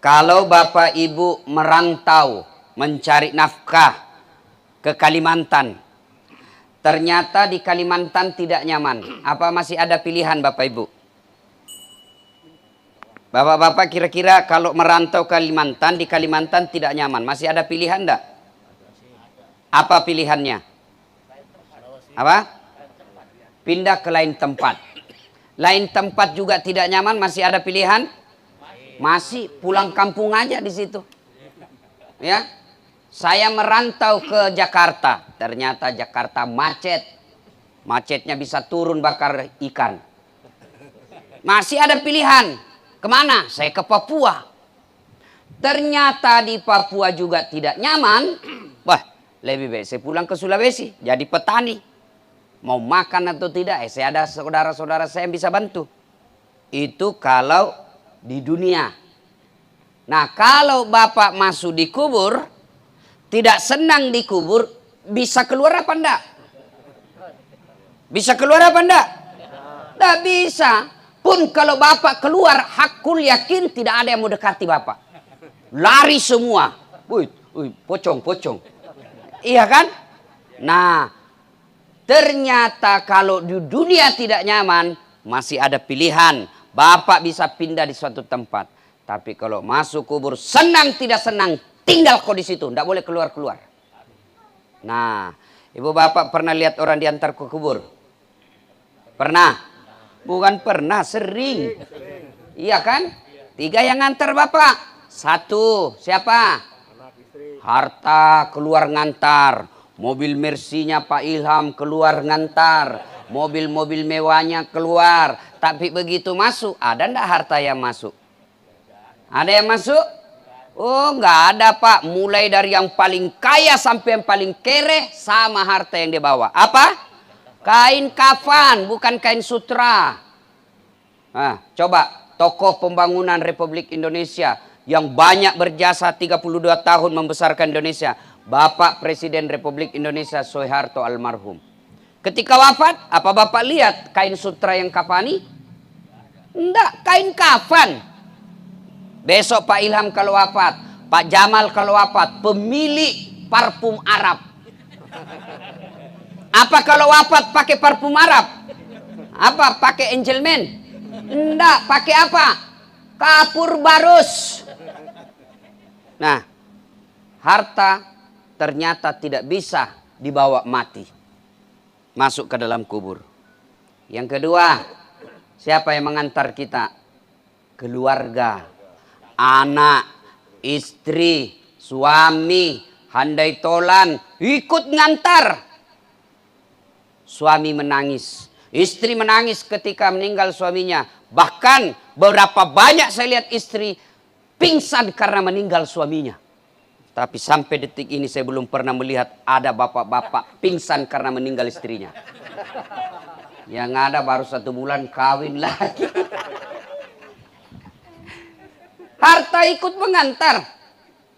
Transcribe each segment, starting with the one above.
Kalau Bapak Ibu merantau mencari nafkah ke Kalimantan, ternyata di Kalimantan tidak nyaman. Apa masih ada pilihan Bapak Ibu? Bapak-bapak kira-kira kalau merantau ke Kalimantan, di Kalimantan tidak nyaman, masih ada pilihan enggak? Apa pilihannya? Apa? Pindah ke lain tempat. Lain tempat juga tidak nyaman, masih ada pilihan? Masih, pulang kampung aja di situ. Ya. Saya merantau ke Jakarta, ternyata Jakarta macet. Macetnya bisa turun bakar ikan. Masih ada pilihan. Kemana? Saya ke Papua. Ternyata di Papua juga tidak nyaman. Wah, lebih baik saya pulang ke Sulawesi, jadi petani. Mau makan atau tidak, saya ada saudara-saudara saya yang bisa bantu. Itu kalau di dunia. Nah, kalau Bapak masuk di kubur, tidak senang di kubur, bisa keluar apa enggak? Bisa keluar apa enggak? Enggak bisa. Pun kalau Bapak keluar, hakul yakin tidak ada yang mau dekati Bapak. Lari semua. Wih, pocong. Iya kan? Nah, ternyata kalau di dunia tidak nyaman, masih ada pilihan. Bapak bisa pindah di suatu tempat. Tapi kalau masuk kubur, senang tidak senang, tinggal kok di situ. Tidak boleh keluar-keluar. Nah, ibu bapak pernah lihat orang diantar ke kubur? Pernah? Bukan pernah, sering. Iya kan? 3 yang ngantar bapak. 1, siapa? Harta keluar ngantar. Mobil Mercy-nya Pak Ilham keluar ngantar. Mobil-mobil mewahnya keluar. Tapi begitu masuk, ada ndak harta yang masuk? Ada yang masuk? Oh, nggak ada Pak. Mulai dari yang paling kaya sampai yang paling kere, sama harta yang dia bawa. Apa? Kain kafan, bukan kain sutra. Nah, coba tokoh pembangunan Republik Indonesia yang banyak berjasa 32 tahun membesarkan Indonesia. Bapak Presiden Republik Indonesia Soeharto almarhum. Ketika wafat, apa Bapak lihat kain sutra yang kafani? Enggak, kain kafan. Besok Pak Ilham kalau wafat, Pak Jamal kalau wafat, pemilik parfum Arab. Apa kalau wafat pakai parfum Arab? Apa? Pakai Angelman? Enggak, pakai apa? Kapur barus. Nah, harta ternyata tidak bisa dibawa mati. Masuk ke dalam kubur. Yang kedua, siapa yang mengantar kita? Keluarga, anak, istri, suami, handai tolan, ikut ngantar. Suami menangis, istri menangis ketika meninggal suaminya. Bahkan berapa banyak saya lihat istri pingsan karena meninggal suaminya. Tapi sampai detik ini saya belum pernah melihat ada bapak-bapak pingsan karena meninggal istrinya. Yang ada baru 1 bulan kawin lagi. Harta ikut mengantar,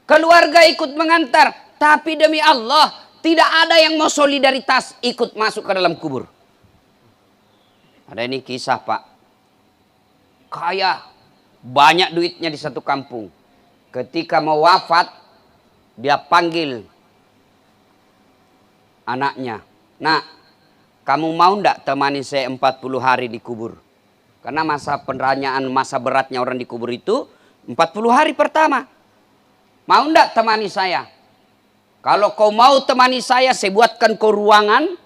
keluarga ikut mengantar. Tapi demi Allah, tidak ada yang mau solidaritas ikut masuk ke dalam kubur. Ada ini kisah Pak. Kaya, banyak duitnya di satu kampung. Ketika mau wafat, dia panggil anaknya. Nak, kamu mau ndak temani saya 40 hari di kubur? Karena masa peneranyaan, masa beratnya orang di kubur itu 40 hari pertama. Mau ndak temani saya? Kalau kau mau temani saya buatkan kau ruangan.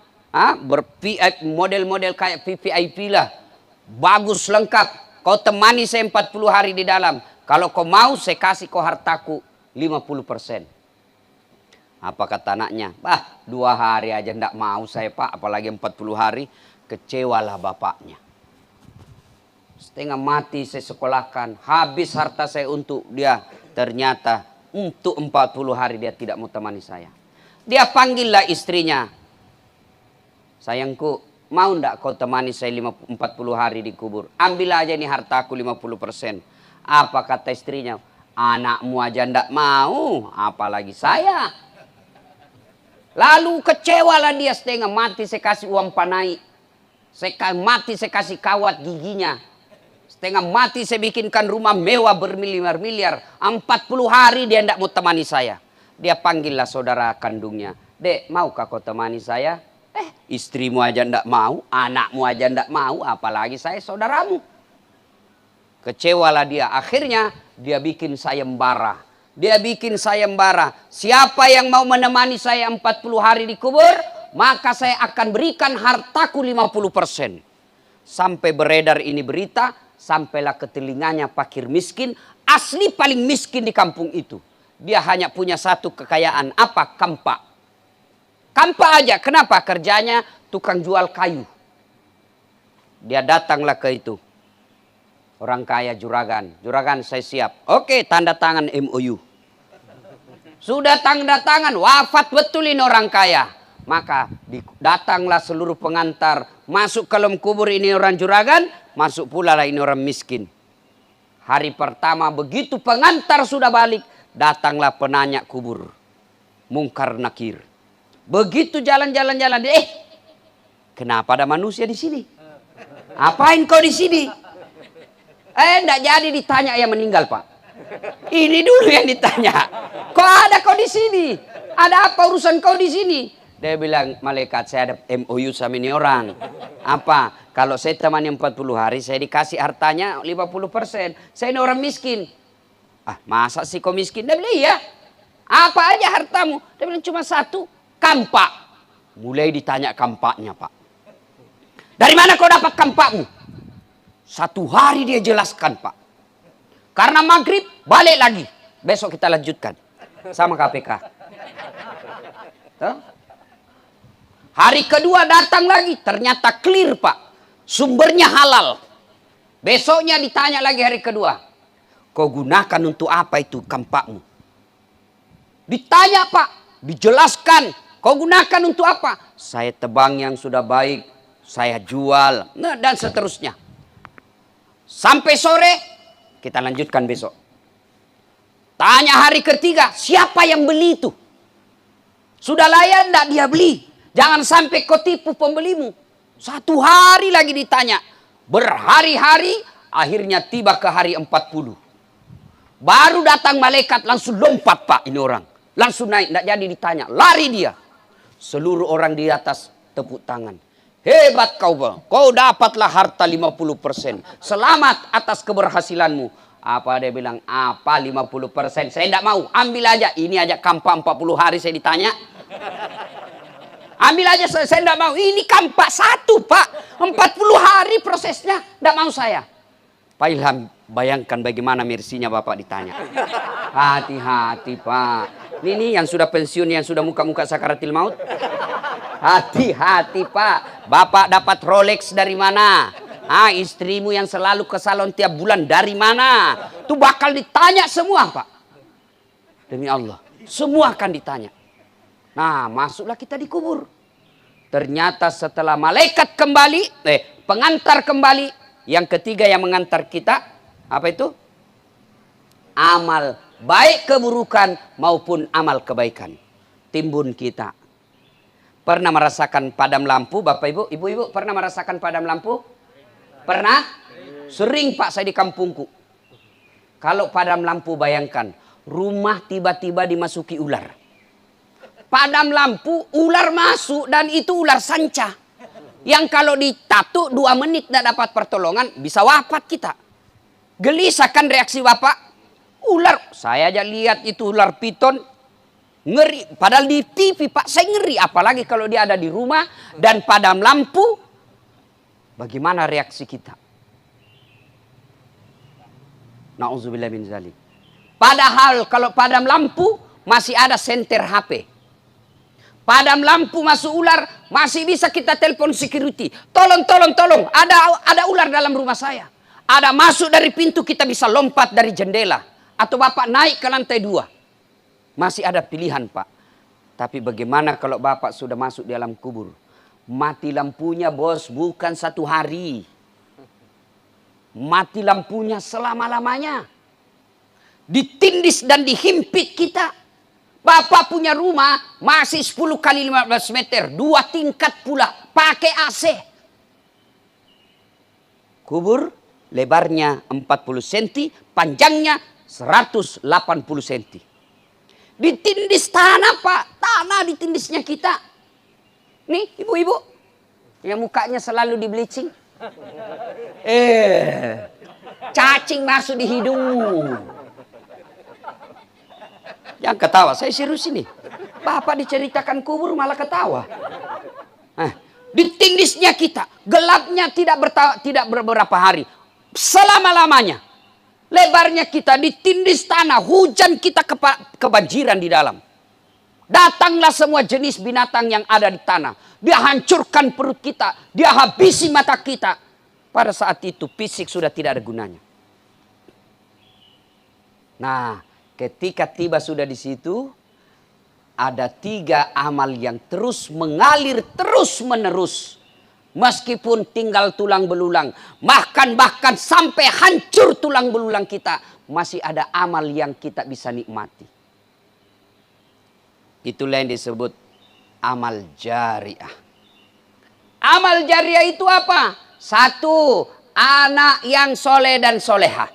Model-model kayak VVIP lah. Bagus, lengkap. Kau temani saya 40 hari di dalam. Kalau kau mau, saya kasih kau hartaku 50%. Apa kata anaknya? 2 hari aja ndak mau saya Pak, apalagi 40 hari. Kecewalah bapaknya. Setengah mati saya sekolahkan, habis harta saya untuk dia. Ternyata untuk 40 hari dia tidak mau temani saya. Dia panggillah istrinya. Sayangku, mau ndak kau temani saya 40 hari di kubur? Ambil aja ini hartaku 50%. Apa kata istrinya? Anakmu aja ndak mau, apalagi saya. Lalu kecewalah dia, setengah mati saya kasih uang panai. Mati saya kasih kawat giginya. Setengah mati saya bikinkan rumah mewah bermiliar-miliar. 40 hari dia tidak mau temani saya. Dia panggillah saudara kandungnya. Dek, maukah kau temani saya? Istrimu aja tidak mau, anakmu aja tidak mau, apalagi saya saudaramu. Kecewalah dia. Akhirnya dia bikin sayembara. Dia bikin sayembara. Siapa yang mau menemani saya 40 hari di kubur, maka saya akan berikan hartaku 50%. Sampai beredar ini berita, sampailah ke telinganya fakir miskin, asli paling miskin di kampung itu. Dia hanya punya satu kekayaan, apa? Kampak. Kampak aja, kenapa? Kerjanya tukang jual kayu. Dia datanglah ke itu. Orang kaya Juragan. Juragan, saya siap. Oke, tanda tangan MOU. Sudah tanda tangan, wafat betul ini orang kaya. Maka datanglah seluruh pengantar. Masuk ke dalam kubur ini orang Juragan, masuk pula lah ini orang miskin. Hari pertama begitu pengantar sudah balik, datanglah penanya kubur. Mungkar Nakir. Begitu jalan-jalan-jalan, kenapa ada manusia di sini? Apain kau di sini? Enggak jadi ditanya yang meninggal, Pak. Ini dulu yang ditanya. Kok ada kau di sini? Ada apa urusan kau di sini? Dia bilang, malaikat, saya ada MOU sama ini orang. Apa? Kalau saya temani 40 hari, saya dikasih hartanya 50%. Saya ini orang miskin. Ah, masa sih kau miskin? Dia bilang, iya. Apa aja hartamu? Dia bilang, cuma satu. Kampak. Mulai ditanya kampaknya, Pak. Dari mana kau dapat kampakmu? 1 hari dia jelaskan, Pak. Karena maghrib, balik lagi. Besok kita lanjutkan. Sama KPK. Tuh. Hari kedua datang lagi. Ternyata clear, Pak. Sumbernya halal. Besoknya ditanya lagi hari kedua. Kau gunakan untuk apa itu kampakmu? Ditanya, Pak. Dijelaskan. Kau gunakan untuk apa? Saya tebang yang sudah baik. Saya jual. Nah, dan seterusnya. Sampai sore. Kita lanjutkan besok. Tanya hari ketiga. Siapa yang beli itu? Sudah layak enggak dia beli? Jangan sampai kau tipu pembelimu. 1 hari lagi ditanya. Berhari-hari. Akhirnya tiba ke hari 40. Baru datang malaikat langsung lompat, Pak, ini orang. Langsung naik. Enggak jadi ditanya. Lari dia. Seluruh orang di atas tepuk tangan. Hebat kau, Bang. Kau dapatlah harta 50%. Selamat atas keberhasilanmu. Apa dia bilang? Apa 50%? Saya tidak mau. Ambil aja. Ini aja kampak 40 hari saya ditanya. Ambil aja, saya tidak mau. Ini kampak 1, Pak. 40 hari prosesnya. Tidak mau saya. Pak Ilham, bayangkan bagaimana mersinya Bapak ditanya. Hati-hati, Pak. Ini yang sudah pensiun, yang sudah muka-muka sakaratil maut. Hati-hati, Pak. Bapak dapat Rolex dari mana? Istrimu yang selalu ke salon tiap bulan dari mana? Itu bakal ditanya semua, Pak. Demi Allah. Semua akan ditanya. Nah, masuklah kita di kubur. Ternyata setelah malaikat kembali, pengantar kembali, yang ketiga yang mengantar kita, apa itu? Amal baik keburukan maupun amal kebaikan. Timbun kita. Pernah merasakan padam lampu, Bapak Ibu? Ibu-ibu pernah merasakan padam lampu? Pernah? Sering, Pak, saya di kampungku. Kalau padam lampu, bayangkan. Rumah tiba-tiba dimasuki ular. Padam lampu, ular masuk dan itu ular sanca. Yang kalau ditatuk 2 menit tidak dapat pertolongan, bisa wafat kita. Gelisah kan reaksi Bapak? Ular, saya aja lihat itu ular piton. Ngeri, padahal di TV, Pak, saya ngeri. Apalagi kalau dia ada di rumah dan padam lampu. Bagaimana reaksi kita? Na'udzubillah min zalik. Padahal kalau padam lampu masih ada senter HP. Padam lampu masuk ular, masih bisa kita telepon security. Tolong, tolong, tolong. Ada ular dalam rumah saya. Ada masuk dari pintu, kita bisa lompat dari jendela. Atau Bapak naik ke lantai 2. Masih ada pilihan, Pak. Tapi bagaimana kalau Bapak sudah masuk di dalam kubur? Mati lampunya, bos, bukan 1 hari. Mati lampunya selama-lamanya. Ditindis dan dihimpit kita. Bapak punya rumah masih 10 kali 15 meter. 2 tingkat pula. Pakai AC. Kubur lebarnya 40 cm, panjangnya 180 cm. Ditindis tanah, Pak. Tanah ditindisnya kita. Nih, ibu-ibu. Yang mukanya selalu di bleaching. Cacing masuk di hidungmu. Jangan ketawa, saya serius ini. Bapak diceritakan kubur malah ketawa. Ditindisnya kita. Gelapnya tidak beberapa hari. Selama-lamanya. Lebarnya kita ditindis tanah. Hujan kita kebanjiran di dalam. Datanglah semua jenis binatang yang ada di tanah. Dia hancurkan perut kita. Dia habisi mata kita. Pada saat itu fisik sudah tidak ada gunanya. Nah, ketika tiba sudah di situ, ada 3 amal yang terus mengalir terus menerus. Meskipun tinggal tulang belulang, bahkan sampai hancur tulang belulang kita, masih ada amal yang kita bisa nikmati. Itulah yang disebut amal jariah. Amal jariah itu apa? 1, anak yang soleh dan soleha.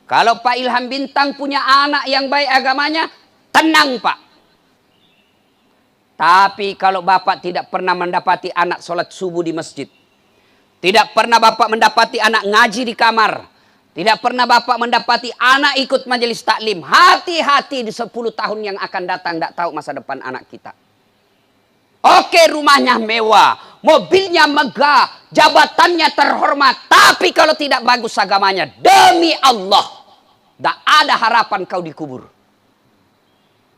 Kalau Pak Ilham Bintang punya anak yang baik agamanya, tenang Pak. Tapi kalau Bapak tidak pernah mendapati anak sholat subuh di masjid, tidak pernah Bapak mendapati anak ngaji di kamar, tidak pernah Bapak mendapati anak ikut majelis taklim, hati-hati di 10 tahun yang akan datang, tidak tahu masa depan anak kita. Oke, rumahnya mewah, mobilnya megah, jabatannya terhormat, tapi kalau tidak bagus agamanya, demi Allah, tidak ada harapan kau dikubur.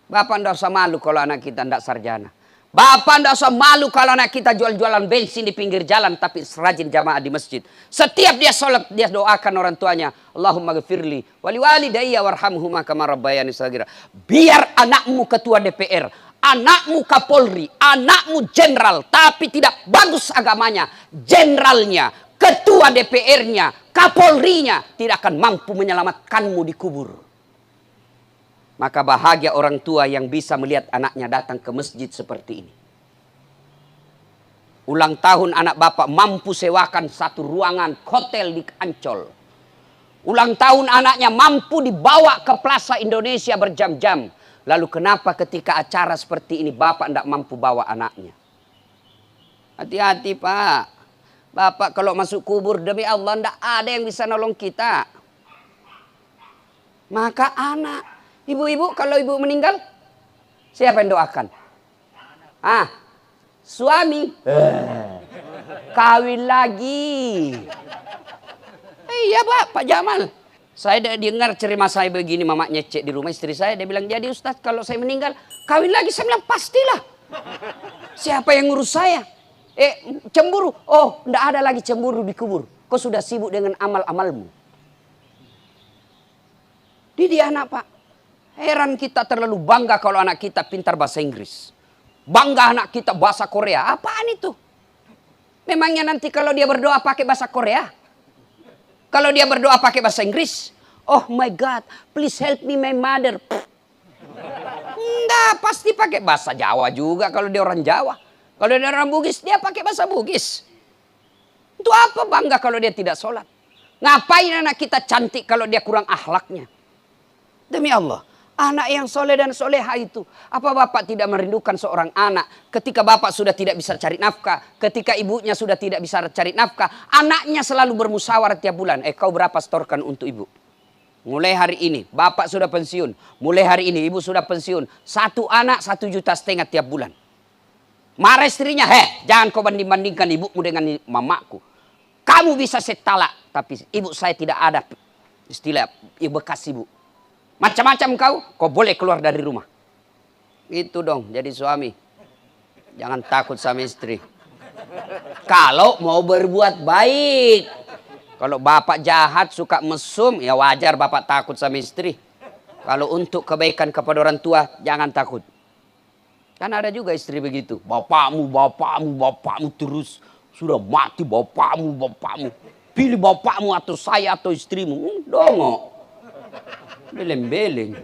Bapak tidak usah malu kalau anak kita tidak sarjana. Bapak tidak usah malu kalau anak kita jual-jualan bensin di pinggir jalan tapi rajin jamaah di masjid. Setiap dia sholat, dia doakan orang tuanya. Allahumma ghafirli wali walidayya warhamhuma kama rabbayani shaghira. Biar anakmu ketua DPR, anakmu Kapolri, anakmu jenderal, tapi tidak bagus agamanya, jenderalnya, ketua DPR-nya, Kapolrinya tidak akan mampu menyelamatkanmu di kubur. Maka bahagia orang tua yang bisa melihat anaknya datang ke masjid seperti ini. Ulang tahun anak Bapak mampu sewakan 1 ruangan hotel di Ancol. Ulang tahun anaknya mampu dibawa ke Plaza Indonesia berjam-jam. Lalu kenapa ketika acara seperti ini Bapak tidak mampu bawa anaknya? Hati-hati Pak. Bapak kalau masuk kubur demi Allah tidak ada yang bisa nolong kita. Maka anak. Ibu-ibu, kalau ibu meninggal, siapa yang doakan? Suami. Kawin lagi. Iya Pak Jamal. Saya dengar cerita saya begini, mama nyecek di rumah istri saya. Dia bilang, jadi Ustaz kalau saya meninggal, kawin lagi. Saya bilang, pastilah. Siapa yang ngurus saya? Cemburu. Oh, enggak ada lagi cemburu di kubur. Kau sudah sibuk dengan amal-amalmu. Didik anak Pak. Heran kita terlalu bangga kalau anak kita pintar bahasa Inggris. Bangga anak kita bahasa Korea. Apaan itu? Memangnya nanti kalau dia berdoa pakai bahasa Korea? Kalau dia berdoa pakai bahasa Inggris? Oh my God, please help me my mother. Enggak, pasti pakai bahasa Jawa juga kalau dia orang Jawa. Kalau dia orang Bugis, dia pakai bahasa Bugis. Itu apa bangga kalau dia tidak sholat? Ngapain anak kita cantik kalau dia kurang akhlaknya? Demi Allah. Anak yang soleh dan soleha itu. Apa Bapak tidak merindukan seorang anak ketika Bapak sudah tidak bisa cari nafkah. Ketika ibunya sudah tidak bisa cari nafkah. Anaknya selalu bermusyawarah tiap bulan. Kau berapa setorkan untuk ibu? Mulai hari ini Bapak sudah pensiun. Mulai hari ini ibu sudah pensiun. 1 anak 1,5 juta tiap bulan. Marah istrinya. Jangan kau banding-bandingkan ibumu dengan mamaku. Kamu bisa setalak. Tapi ibu saya tidak ada istilah bekas ibu. Macam-macam kau boleh keluar dari rumah. Itu dong jadi suami. Jangan takut sama istri. Kalau mau berbuat baik. Kalau bapak jahat suka mesum, ya wajar bapak takut sama istri. Kalau untuk kebaikan kepada orang tua, jangan takut. Kan ada juga istri begitu. Bapakmu terus. Sudah mati bapakmu. Pilih bapakmu atau saya atau istrimu. Dongok. Beleng-beleng.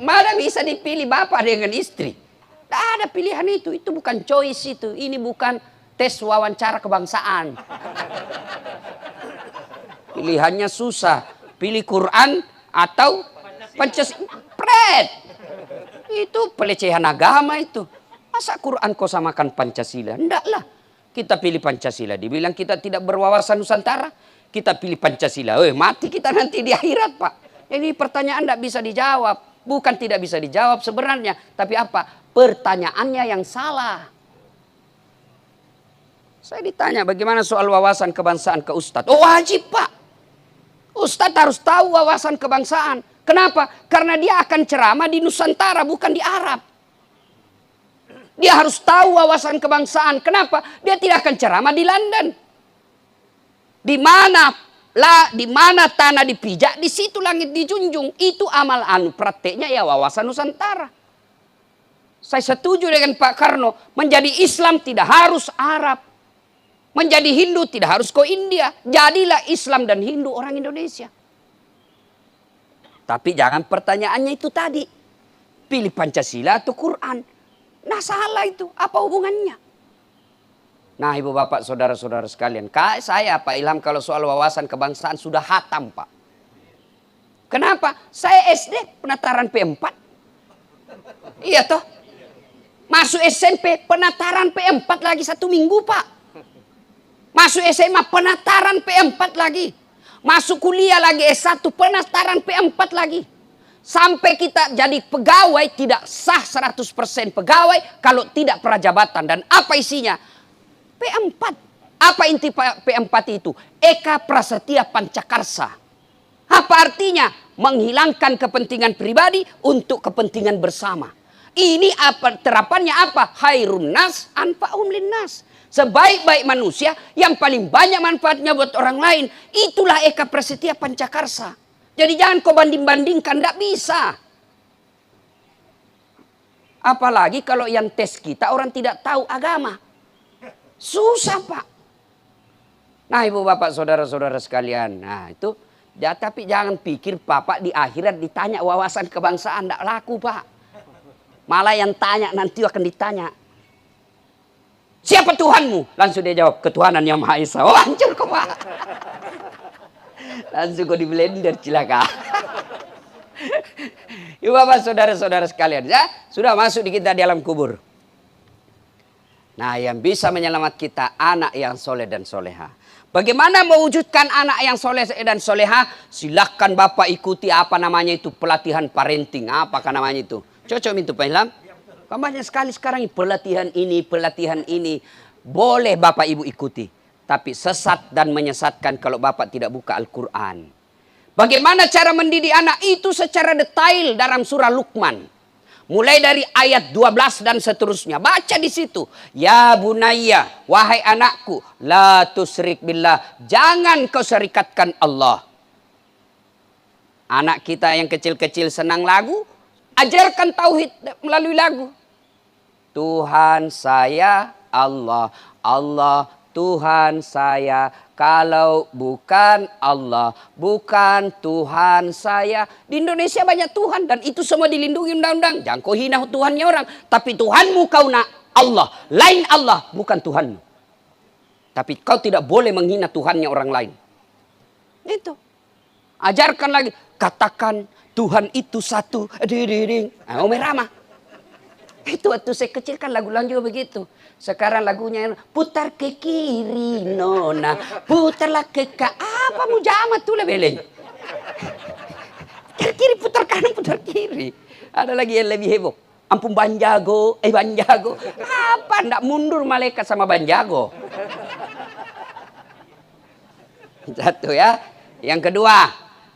Mana bisa dipilih bapak dengan istri? Tidak ada pilihan itu. Itu bukan choice itu. Ini bukan tes wawancara kebangsaan. Pilihannya susah. Pilih Quran atau Pancasila. Pret. Itu pelecehan agama itu. Masa Quran kau samakan Pancasila? Enggaklah. Kita pilih Pancasila. Dibilang kita tidak berwawasan Nusantara. Kita pilih Pancasila. Mati kita nanti di akhirat, Pak. Ini pertanyaan tidak bisa dijawab. Bukan tidak bisa dijawab sebenarnya. Tapi apa? Pertanyaannya yang salah. Saya ditanya bagaimana soal wawasan kebangsaan ke Ustadz. Oh wajib, Pak. Ustadz harus tahu wawasan kebangsaan. Kenapa? Karena dia akan ceramah di Nusantara, bukan di Arab. Dia harus tahu wawasan kebangsaan. Kenapa? Dia tidak akan ceramah di London. Di mana tanah dipijak, di situ langit dijunjung. Itu amal prakteknya ya wawasan Nusantara. Saya setuju dengan Pak Karno. Menjadi Islam tidak harus Arab. Menjadi Hindu tidak harus ke India. Jadilah Islam dan Hindu orang Indonesia. Tapi jangan pertanyaannya itu tadi. Pilih Pancasila atau Quran. Nah salah itu. Apa hubungannya? Nah ibu bapak saudara-saudara sekalian. Saya Pak Ilham kalau soal wawasan kebangsaan sudah hatam Pak. Kenapa? Saya SD penataran P4. Iya toh. Masuk SMP penataran P4 lagi 1 minggu Pak. Masuk SMA penataran P4 lagi. Masuk kuliah lagi S1 penataran P4 lagi. Sampai kita jadi pegawai tidak sah 100% pegawai kalau tidak prajabatan. Dan apa isinya? P4. Apa inti P4 itu? Eka Prasetya Pancakarsa. Apa artinya? Menghilangkan kepentingan pribadi untuk kepentingan bersama. Ini apa terapannya apa? Khairun nas anfa'hum linnas. Sebaik-baik manusia yang paling banyak manfaatnya buat orang lain. Itulah Eka Prasetya Pancakarsa. Jadi jangan kau banding-bandingkan, tidak bisa. Apalagi kalau yang tes kita orang tidak tahu agama. Susah Pak. Nah ibu bapak saudara-saudara sekalian. Nah itu. Ya, tapi jangan pikir bapak di akhirat ditanya wawasan kebangsaan. Tidak laku Pak. Malah yang tanya nanti akan ditanya. Siapa Tuhanmu? Langsung dia jawab, ketuhanan yang Maha Esa. Oh hancur kok Pak. Langsung kok di blender cilaka. Ibu bapak saudara-saudara sekalian. Ya, sudah masuk di kita di alam kubur. Nah yang bisa menyelamat kita anak yang soleh dan soleha. Bagaimana mewujudkan anak yang soleh dan soleha? Silahkan bapak ikuti apa namanya itu pelatihan parenting. Apakah namanya itu? Cocok itu Pak Ilham? Banyak sekali sekarang pelatihan ini. Boleh Bapak Ibu ikuti. Tapi sesat dan menyesatkan kalau Bapak tidak buka Al-Quran. Bagaimana cara mendidik anak itu secara detail dalam surah Luqman. Mulai dari ayat 12 dan seterusnya. Baca di situ. Ya bunayya, wahai anakku. La tusrik billah. Jangan kau serikatkan Allah. Anak kita yang kecil-kecil senang lagu. Ajarkan tauhid melalui lagu. Tuhan saya Allah, Allah Tuhan saya. Kalau bukan Allah, bukan Tuhan saya. Di Indonesia banyak Tuhan dan itu semua dilindungi undang-undang. Jangan kau hina Tuhannya orang. Tapi Tuhanmu kau nak Allah. Lain Allah, bukan Tuhanmu. Tapi kau tidak boleh menghina Tuhannya orang lain. Itu. Ajarkan lagi. Katakan Tuhan itu satu. Ome Rama. Itu waktu saya kecil kan lagu-lagu juga begitu. Sekarang lagunya putar ke kiri nona, putarlah ke apa mujama tuh lah beleng. Putar kiri, putar kanan, putar kiri. Ada lagi yang lebih heboh. Ampun Banjago, Banjago. Apa ndak mundur malaikat sama Banjago? Satu ya. Yang kedua,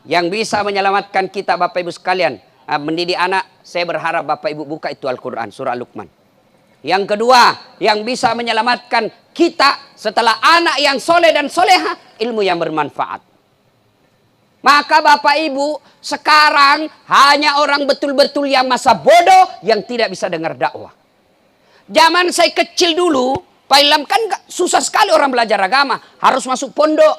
yang bisa menyelamatkan kita Bapak Ibu sekalian. Mendidik anak, saya berharap Bapak Ibu buka itu Al-Quran, surah Luqman. Yang kedua, yang bisa menyelamatkan kita setelah anak yang soleh dan soleha, ilmu yang bermanfaat. Maka Bapak Ibu, sekarang hanya orang betul-betul yang masa bodoh yang tidak bisa dengar dakwah. Zaman saya kecil dulu, Pak Ilham kan susah sekali orang belajar agama, harus masuk pondok.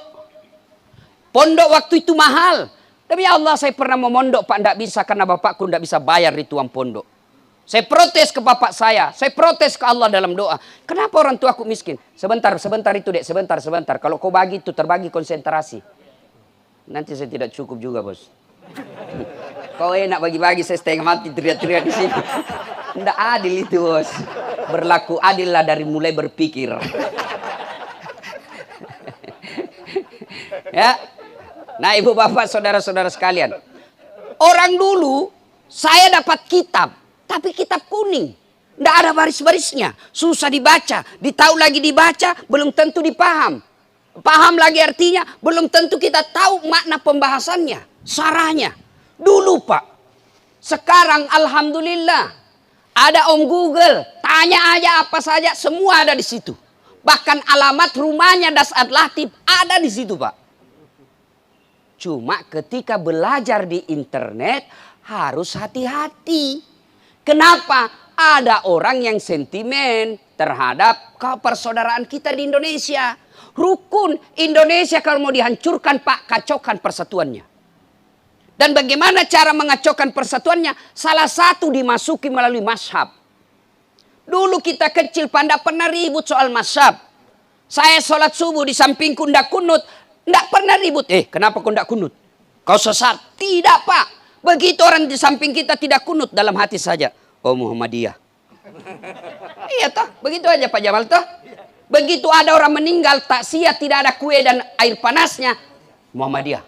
Pondok waktu itu mahal. Demi Allah saya pernah mau mondok Pak, tidak bisa karena bapakku tidak bisa bayar di tuang pondok. Saya protes ke bapak saya protes ke Allah dalam doa. Kenapa orang tuaku miskin? Sebentar itu dek, sebentar. Kalau kau bagi itu terbagi konsentrasi. Nanti saya tidak cukup juga, bos. Kau enak bagi-bagi, saya setengah mati teriak-teriak di sini. Tidak adil itu, bos. Berlaku adil lah dari mulai berpikir. Ya. Nah, ibu bapak, saudara-saudara sekalian. Orang dulu, saya dapat kitab. Tapi kitab kuning. Tidak ada baris-barisnya. Susah dibaca. Ditahu lagi dibaca, belum tentu dipaham. Paham lagi artinya, belum tentu kita tahu makna pembahasannya. Sarahnya. Dulu, Pak. Sekarang alhamdulillah ada Om Google, tanya aja apa saja, semua ada di situ. Bahkan alamat rumahnya Dasat Latif ada di situ, Pak. Cuma ketika belajar di internet harus hati-hati. Kenapa? Ada orang yang sentimen terhadap persaudaraan kita di Indonesia. Rukun Indonesia kalau mau dihancurkan, Pak, kacaukan persatuannya. Dan bagaimana cara mengacaukan persatuannya? Salah satu dimasuki melalui mazhab. Dulu kita kecil pada pernah ribut soal mazhab. Saya sholat subuh di sampingku ndak kunut. Ndak pernah ribut. Kenapa kau ndak kunut? Kau sesat. Tidak, Pak. Begitu orang di samping kita tidak kunut, dalam hati saja. Oh, Muhammadiyah. Iya toh. Begitu aja Pak Jamal toh. Begitu ada orang meninggal, taksiat tidak ada kue dan air panasnya. Muhammadiyah.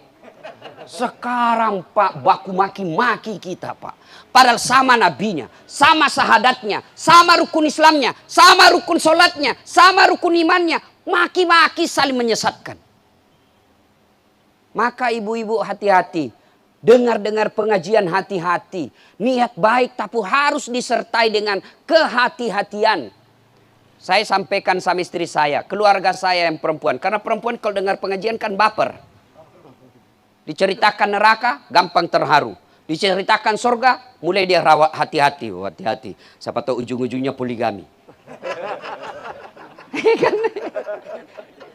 Sekarang Pak baku maki-maki kita, Pak. Padahal sama nabinya, sama sahadatnya, sama rukun Islamnya, sama rukun sholatnya, sama rukun imannya. Maki-maki saling menyesatkan. Maka ibu-ibu hati-hati. Dengar-dengar pengajian hati-hati. Niat baik tapi harus disertai dengan kehati-hatian. Saya sampaikan sama istri saya, keluarga saya yang perempuan. Karena perempuan kalau dengar pengajian kan baper. Diceritakan neraka, gampang terharu. Diceritakan surga, mulai dia rawat hati-hati. Oh, hati-hati. Siapa tahu ujung-ujungnya poligami.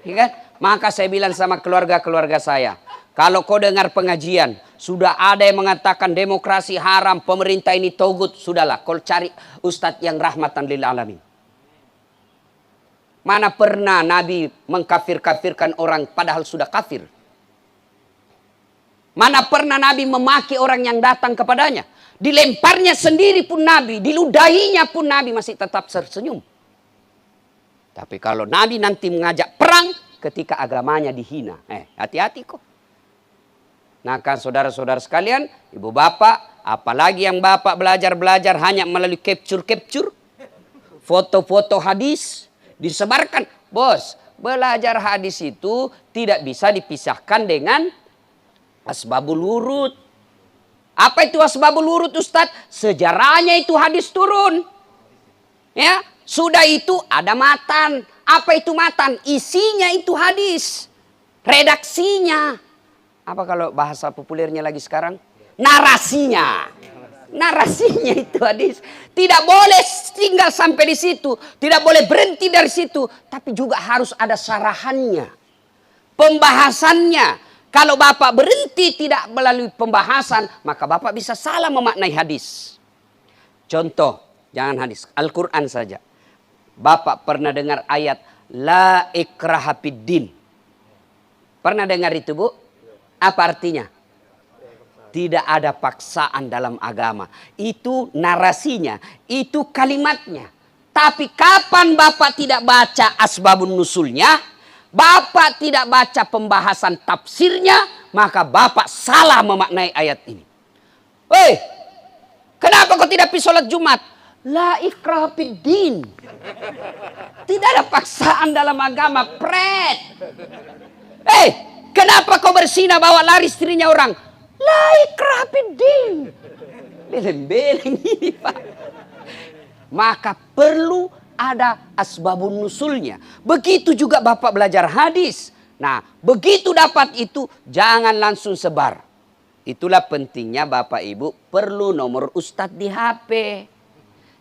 Kan? Maka saya bilang sama keluarga-keluarga saya. Kalau kau dengar pengajian, sudah ada yang mengatakan demokrasi haram, pemerintah ini togut. Sudahlah, kau cari ustadz yang rahmatan lil alamin. Mana pernah Nabi mengkafir-kafirkan orang padahal sudah kafir. Mana pernah Nabi memaki orang yang datang kepadanya. Dilemparnya sendiri pun Nabi, diludahinya pun Nabi masih tetap tersenyum. Tapi kalau Nabi nanti mengajak perang ketika agamanya dihina. Hati-hati kok. Nah kan saudara-saudara sekalian, ibu bapak, apalagi yang bapak belajar-belajar hanya melalui capture-capture. Foto-foto hadis disebarkan. Bos, belajar hadis itu tidak bisa dipisahkan dengan asbabul wurud. Apa itu asbabul wurud, Ustadz? Sejarahnya itu hadis turun. Ya, sudah itu ada matan. Apa itu matan? Isinya itu hadis. Redaksinya. Apa kalau bahasa populernya lagi sekarang? Narasinya. Narasinya itu hadis. Tidak boleh tinggal sampai di situ. Tidak boleh berhenti dari situ. Tapi juga harus ada sarahannya. Pembahasannya. Kalau Bapak berhenti tidak melalui pembahasan, maka Bapak bisa salah memaknai hadis. Contoh, jangan hadis, Al-Quran saja. Bapak pernah dengar ayat, La ikraha fiddin. Pernah dengar itu, Bu? Apa artinya? Tidak ada paksaan dalam agama. Itu narasinya, itu kalimatnya. Tapi kapan Bapak tidak baca asbabun nusulnya, Bapak tidak baca pembahasan tafsirnya, maka Bapak salah memaknai ayat ini. Hei, kenapa kau tidak pergi sholat Jumat? La ikraha fiddin. Tidak ada paksaan dalam agama, pret. Hei, kenapa kau berzina bawa lari istrinya orang? La ikraha fiddin. Beleng-beleng ini, Pak. Maka perlu ada asbabun nusulnya. Begitu juga Bapak belajar hadis. Nah, begitu dapat itu, jangan langsung sebar. Itulah pentingnya Bapak Ibu perlu nomor ustadz di HP.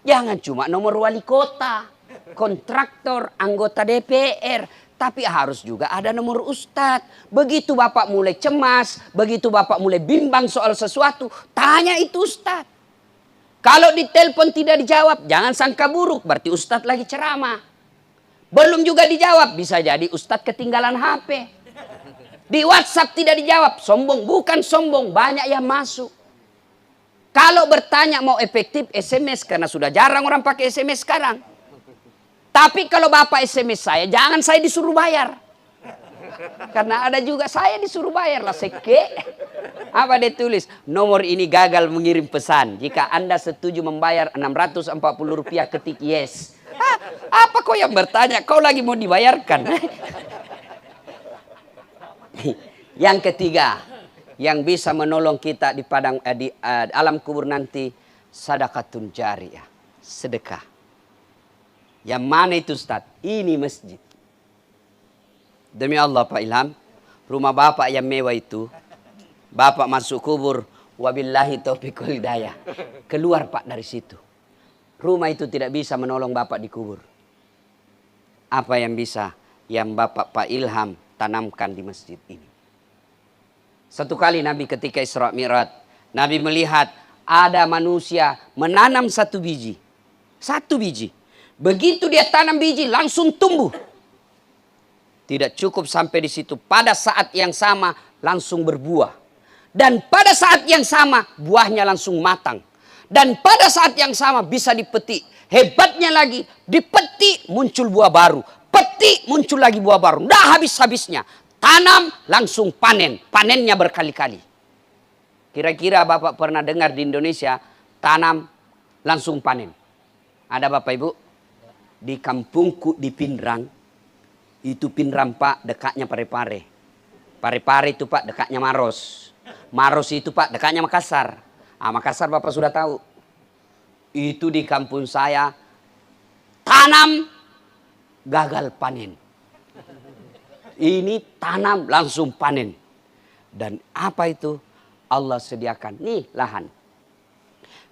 Jangan cuma nomor wali kota, kontraktor, anggota DPR. Tapi harus juga ada nomor ustadz. Begitu Bapak mulai cemas, begitu Bapak mulai bimbang soal sesuatu, tanya itu ustadz. Kalau ditelepon tidak dijawab, jangan sangka buruk, berarti ustadz lagi ceramah. Belum juga dijawab, bisa jadi ustadz ketinggalan HP. Di WhatsApp tidak dijawab. Sombong. Bukan sombong. Banyak yang masuk. Kalau bertanya mau efektif SMS. Karena sudah jarang orang pakai SMS sekarang. Tapi kalau Bapak SMS saya. Jangan saya disuruh bayar. Karena ada juga saya disuruh bayar lah. Seke. Apa dia tulis? Nomor ini gagal mengirim pesan. Jika Anda setuju membayar Rp640 ketik yes. Apa kau yang bertanya? Kau lagi mau dibayarkan? Yang ketiga, yang bisa menolong kita di padang di alam kubur nanti, sedekatun jariyah, sedekah. Yang mana itu Ustaz? Ini masjid. Demi Allah Pak Ilham, rumah Bapak yang mewah itu, Bapak masuk kubur, wabillahi taufiqul hidayah. Keluar Pak dari situ. Rumah itu tidak bisa menolong Bapak di kubur. Apa yang bisa? Yang Bapak Pak Ilham tanamkan di masjid ini. Satu kali Nabi ketika Isra Mi'raj, Nabi melihat ada manusia menanam satu biji. Satu biji. Begitu dia tanam biji langsung tumbuh. Tidak cukup sampai di situ. Pada saat yang sama langsung berbuah. Dan pada saat yang sama buahnya langsung matang. Dan pada saat yang sama bisa dipetik. Hebatnya lagi dipetik muncul buah baru. Petik muncul lagi buah baru. Tidak habis-habisnya. Tanam langsung panen. Panennya berkali-kali. Kira-kira Bapak pernah dengar di Indonesia tanam langsung panen? Ada Bapak Ibu? Di kampungku di Pindrang. Itu Pindrang Pak dekatnya Parepare. Parepare itu Pak dekatnya Maros. Maros itu Pak dekatnya Makassar. Makassar Bapak sudah tahu. Itu di kampung saya tanam gagal panen. Ini tanam langsung panen. Dan apa itu? Allah sediakan. Nih lahan.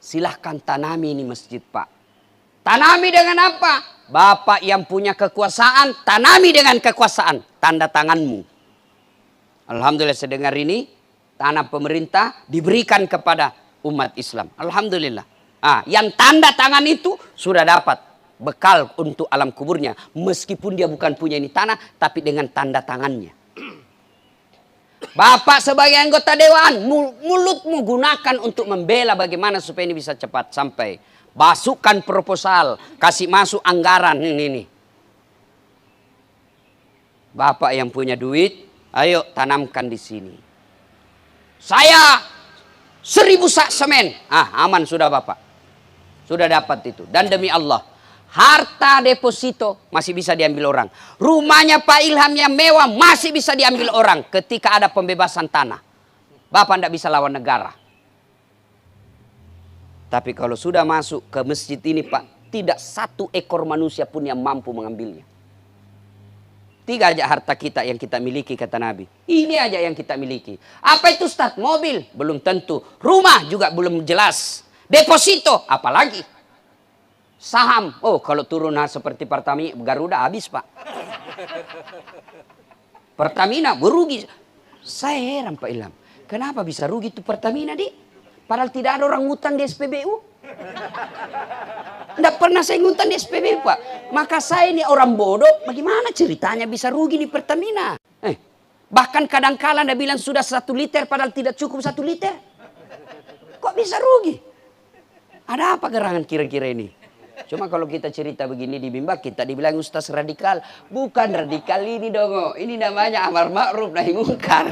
Silahkan tanami ini masjid Pak. Tanami dengan apa? Bapak yang punya kekuasaan, tanami dengan kekuasaan. Tanda tanganmu. Alhamdulillah saya dengar ini. Tanah pemerintah diberikan kepada umat Islam. Alhamdulillah. Yang tanda tangan itu sudah dapat bekal untuk alam kuburnya. Meskipun dia bukan punya ini tanah, tapi dengan tanda tangannya. Bapak sebagai anggota dewan, mulutmu gunakan untuk membela bagaimana supaya ini bisa cepat sampai. Masukkan proposal, kasih masuk anggaran ini. Bapak yang punya duit, ayo tanamkan di sini. Saya 1000 sak semen. Aman sudah Bapak. Sudah dapat itu. Dan demi Allah, harta deposito masih bisa diambil orang. Rumahnya Pak Ilham yang mewah masih bisa diambil orang ketika ada pembebasan tanah. Bapak tidak bisa lawan negara. Tapi kalau sudah masuk ke masjid ini Pak, tidak satu ekor manusia pun yang mampu mengambilnya. 3 aja harta kita yang kita miliki kata Nabi. Ini aja yang kita miliki. Apa itu Ustaz? Mobil? Belum tentu. Rumah juga belum jelas. Deposito? Apalagi? Saham? Oh kalau turun seperti Pertamina, Garuda habis Pak. Pertamina berugi. Saya heran Pak Ilham. Kenapa bisa rugi itu Pertamina Padahal tidak ada orang ngutang di SPBU. Tidak pernah saya ngutang di SPBU Pak. Maka saya ini orang bodoh. Bagaimana ceritanya bisa rugi di Pertamina? Bahkan kadang-kala Anda bilang sudah 1 liter padahal tidak cukup 1 liter. Kok bisa rugi? Ada apa gerangan kira-kira ini? Cuma kalau kita cerita begini di Bimba kita dibilang ustaz radikal. Bukan radikal ini dong. Ini namanya amar ma'ruf nahi mungkar.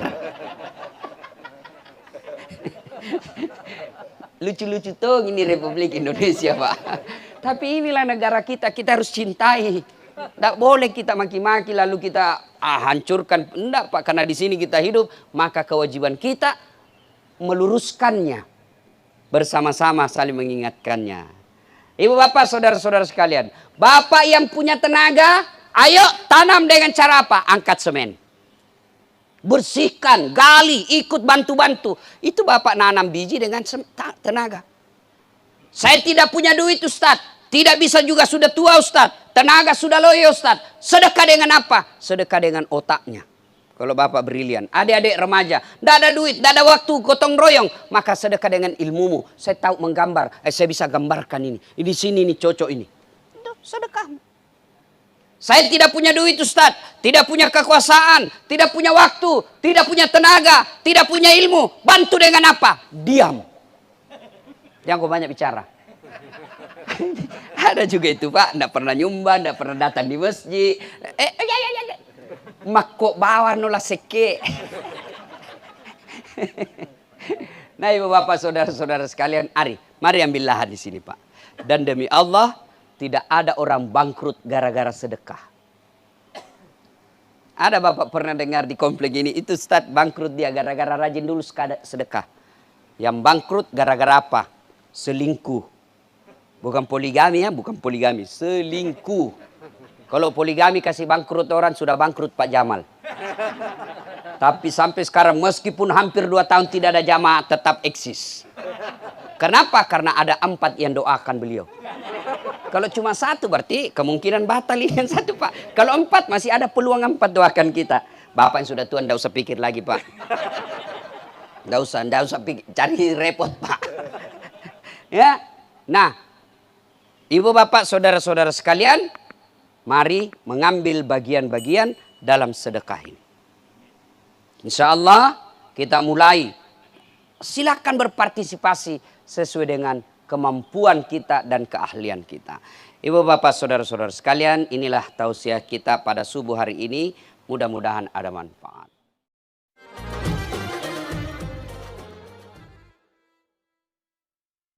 Lucu-lucu tuh ini Republik Indonesia Pak. Tapi inilah negara kita harus cintai. Tidak boleh kita maki-maki lalu kita hancurkan. Tidak Pak, karena di sini kita hidup. Maka kewajiban kita meluruskannya. Bersama-sama saling mengingatkannya. Ibu bapak saudara-saudara sekalian. Bapak yang punya tenaga, ayo tanam dengan cara apa? Angkat semen. Bersihkan, gali, ikut bantu-bantu. Itu bapak nanam biji dengan tenaga. Saya tidak punya duit Ustaz. Tidak bisa juga sudah tua Ustaz. Tenaga sudah loyo Ustaz. Sedekah dengan apa? Sedekah dengan otaknya. Kalau bapak brilian. Adik-adik remaja. Tidak ada duit, tidak ada waktu, gotong royong. Maka sedekah dengan ilmumu. Saya tahu menggambar. Saya bisa gambarkan ini. Di sini ini cocok ini. Itu sedekah. Saya tidak punya duit Ustaz, tidak punya kekuasaan, tidak punya waktu, tidak punya tenaga, tidak punya ilmu. Bantu dengan apa? Diam. Jangan kau banyak bicara. Ada juga itu Pak, tidak pernah nyumbang, tidak pernah datang di masjid. Ya. Makok bawah nolak seke. Nah ibu bapak saudara-saudara sekalian, mari ambil lahan di sini Pak. Dan demi Allah, tidak ada orang bangkrut gara-gara sedekah. Ada bapak pernah dengar di komplek ini, itu Ustaz bangkrut dia gara-gara rajin dulu sedekah. Yang bangkrut gara-gara apa? Selingkuh. Bukan poligami ya, bukan poligami. Selingkuh. Kalau poligami kasih bangkrut orang, sudah bangkrut Pak Jamal. Tapi sampai sekarang meskipun hampir 2 tahun tidak ada jamaah, tetap eksis. Kenapa? Karena ada 4 yang doakan beliau. Kalau cuma 1 berarti kemungkinan batal yang 1 Pak. Kalau 4 masih ada peluang 4 doakan kita. Bapak yang sudah tua tidak usah pikir lagi Pak. Tidak usah pikir, cari repot Pak. Ya, nah, ibu bapak saudara-saudara sekalian, mari mengambil bagian-bagian dalam sedekah ini. Insya Allah kita mulai. Silakan berpartisipasi sesuai dengan kemampuan kita dan keahlian kita. Ibu bapak saudara-saudara sekalian, inilah tausiah kita pada subuh hari ini. Mudah-mudahan ada manfaat.